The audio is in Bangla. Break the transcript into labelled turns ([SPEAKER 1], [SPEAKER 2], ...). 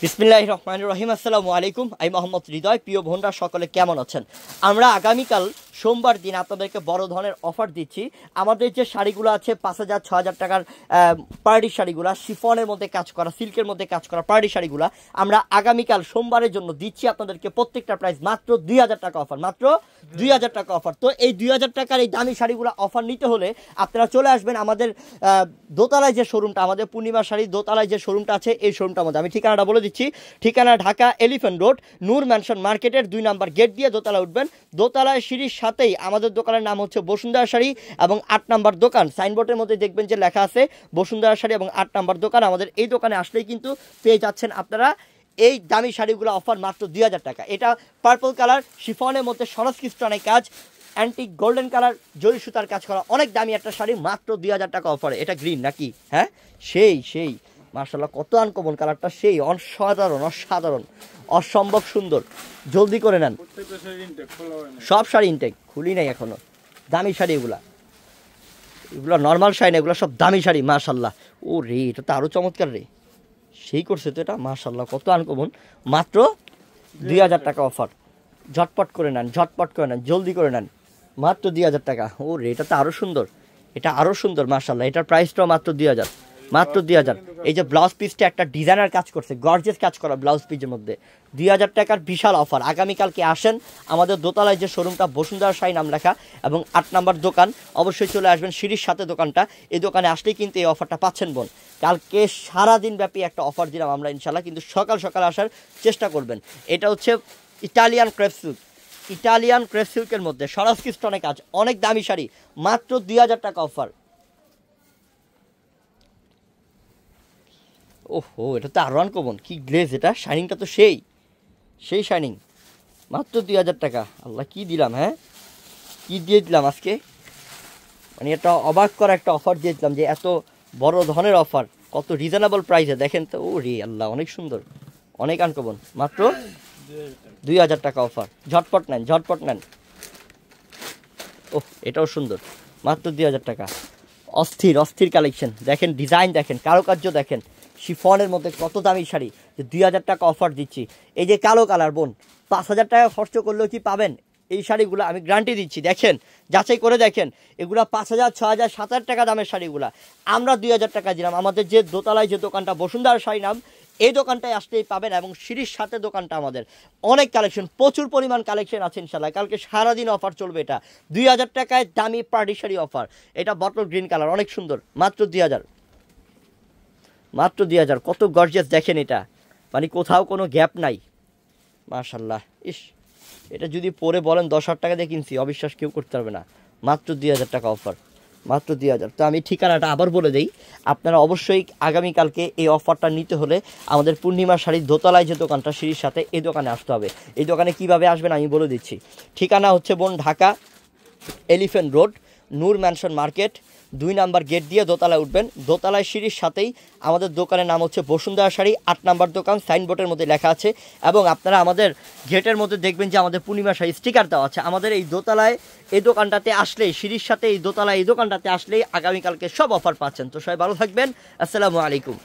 [SPEAKER 1] বিসমিল্লাহির রহমানির রহিম। আসসালামু আলাইকুম। আমি মোহাম্মদ হৃদয়। প্রিয় বোনরা সকলে কেমন আছেন? আমরা আগামীকাল সোমবার দিন আপনাদেরকে বড় ধরনের অফার দিচ্ছি। আমাদের যে শাড়িগুলো আছে 5,000 6,000 টাকার পার্টি শাড়িগুলো, শিফনের মধ্যে কাজ করা, সিল্কের মধ্যে কাজ করা পার্টি শাড়িগুলো আমরা আগামীকাল সোমবারের জন্য দিচ্ছি আপনাদেরকে প্রত্যেকটা প্রাইস মাত্র 2,000 টাকা অফার, মাত্র 2,000 টাকা অফার। তো এই 2,000 টাকার এই দামি শাড়িগুলো অফার নিতে হলে আপনারা চলে আসবেন আমাদের দোতলায় যে শোরুমটা, আমাদের পূর্ণিমা শাড়ি দোতলায় যে শোরুমটা আছে এই শোরুমটার মধ্যে। আমি ঠিকানাটা বলে দিচ্ছি। ঠিকানা ঢাকা এলিফ্যান্ট রোড, নূর ম্যানশন মার্কেটের 2 নম্বর গেট দিয়ে দোতলা উঠবেন। দোতলায় সিঁড়ির সাথেই আমাদের দোকানের নাম হচ্ছে বসুন্ধরা শাড়ি এবং 8 নম্বর দোকান। সাইনবোর্ডের মধ্যে দেখবেন যে লেখা আছে বসুন্ধরা শাড়ি এবং 8 নম্বর দোকান। আমাদের এই দোকানে আসলেই কিন্তু পেয়ে যাচ্ছেন আপনারা এই দামি শাড়িগুলো অফার মাত্র 2,000 টাকা। এটা পার্পল কালার শিফনের মধ্যে সরস্কি স্টোনের কাজ, অ্যান্টিক গোল্ডেন কালার জরি সুতার কাজ করা অনেক দামি একটা শাড়ি মাত্র 2,000 টাকা অফারে। এটা গ্রিন নাকি? হ্যাঁ, সেই মাশাআল্লাহ, কত আনকমন কালারটা, সেই অসাধারণ অসাধারণ অসম্ভব সুন্দর। জলদি করে নেন, সব শাড়ি ইনটেক, খুলি নাই এখনো। দামি শাড়ি এগুলো নর্মাল শাড়ি না, এগুলো সব দামি শাড়ি মাশাআল্লাহ। ও রে, এটা তো আরও চমৎকার রে, সেই করছে তো এটা মাশাআল্লাহ, কত আনকমন। মাত্র 2,000 টাকা অফার। ঝটপট করে নেন, ঝটপট করে নেন, জলদি করে নেন, মাত্র 2,000 টাকা। ও রে, এটা তো আরও সুন্দর, এটা আরও সুন্দর মাশাআল্লাহ। এটার প্রাইসটাও মাত্র 2,000, মাত্র 2,000। এই যে ব্লাউজ পিসটা একটা ডিজাইনার কাজ করছে, গর্জিয়াস কাজ করা ব্লাউজ পিসের মধ্যে 2,000 টাকার বিশাল অফার। আগামীকালকে আসেন আমাদের দোতলায় যে শোরুমটা বসুন্ধরা শাড়ি নাম লেখা এবং 8 নম্বর দোকান, অবশ্যই চলে আসবেন সিঁড়ির সাথে দোকানটা। এই দোকানে আসলেই কিন্তু এই অফারটা পাচ্ছেন বোন। কালকে সারাদিন ব্যাপী একটা অফার দিলাম আমরা ইনশাল্লাহ, কিন্তু সকাল সকাল আসার চেষ্টা করবেন। এটা হচ্ছে Italian crepe silk, Italian crepe সিল্কের মধ্যে সরস্কি স্টোনের কাজ, অনেক দামি শাড়ি, মাত্র 2,000 টাকা অফার। ওহো, এটা তো আরও আনকমন, কি গ্লেজ, এটা শাইনিংটা তো সেই শাইনিং, মাত্র 2,000 টাকা। আল্লাহ, কি দিলাম, হ্যাঁ কি দিয়ে দিলাম আজকে, মানে এটা অবাক করা একটা অফার দিয়ে দিলাম, যে এত বড় ধরনের অফার কত রিজনেবল প্রাইসে দেখেন তো। ও রে আল্লাহ, অনেক সুন্দর, অনেক আনকমন, মাত্র 2,000 টাকা অফার। ঝটপট নেন, ঝটপট নেন। ওহ, এটাও সুন্দর, মাত্র 2,000 টাকা। অস্থির অস্থির কালেকশন দেখেন, ডিজাইন দেখেন, কারুকার্য দেখেন, শিফনের মধ্যে কত দামি শাড়ি, যে 2,000 টাকা অফার দিচ্ছি। এই যে কালো কালার বোন, 5,000 টাকা খরচ করলেও কি পাবেন এই শাড়িগুলো, আমি গ্যারান্টি দিচ্ছি। দেখেন, যাচাই করে দেখেন, এগুলো 5,000 6,000 7,000 টাকা দামের শাড়িগুলো আমরা 2,000 টাকা দিলাম। আমাদের যে দোতলায় যে দোকানটা বসুন্ধরা শাড়ি নাম, এই দোকানটায় আসলেই পাবেন এবং সিঁড়ির সাথে দোকানটা আমাদের। অনেক কালেকশন, প্রচুর পরিমাণ কালেকশন আছে ইনশাল্লাহ। কালকে সারাদিন অফার চলবে। এটা 2,000 টাকায় দামি পার্টি শাড়ি অফার। এটা বটল গ্রিন কালার, অনেক সুন্দর, মাত্র 2,000, মাত্র 2,000। কত গর্জিয়াস দেখেন, এটা মানে কোথাও কোনো গ্যাপ নাই মাশাল্লাহ। ইস, এটা যদি পরে বলেন 10,000 টাকা দিয়ে কিনছি, অবিশ্বাস কেউ করতে পারবে না। মাত্র 2,000 টাকা অফার, মাত্র 2,000। তো আমি ঠিকানাটা আবার বলে দিই, আপনারা অবশ্যই আগামীকালকে এই অফারটা নিতে হলে আমাদের পূর্ণিমা শাড়ির দোতলায় যে দোকানটা সিঁড়ির সাথে, এই দোকানে আসতে হবে। এই দোকানে কিভাবে আসবেন আমি বলে দিচ্ছি। ঠিকানা হচ্ছে বোন ঢাকা এলিফ্যান্ট রোড, নূর ম্যানশন মার্কেট, 2 নম্বর গেট দিয়ে দোতলায় উঠবেন। দোতলায় সিঁড়ির সাথেই আমাদের দোকানের নাম হচ্ছে বসুন্ধরা শাড়ি, 8 নম্বর দোকান। সাইনবোর্ডের মধ্যে লেখা আছে এবং আপনারা আমাদের গেটের মধ্যে দেখবেন যে আমাদের পূর্ণিমা শাড়ি স্টিকার দেওয়া আছে। আমাদের এই দোতলায় এই দোকানটাতে আসলেই, সিঁড়ির সাথে এই দোতলায় এই দোকানটাতে আসলেই আগামীকালকে সব অফার পাচ্ছেন। তো সবাই ভালো থাকবেন, আসসালামু আলাইকুম।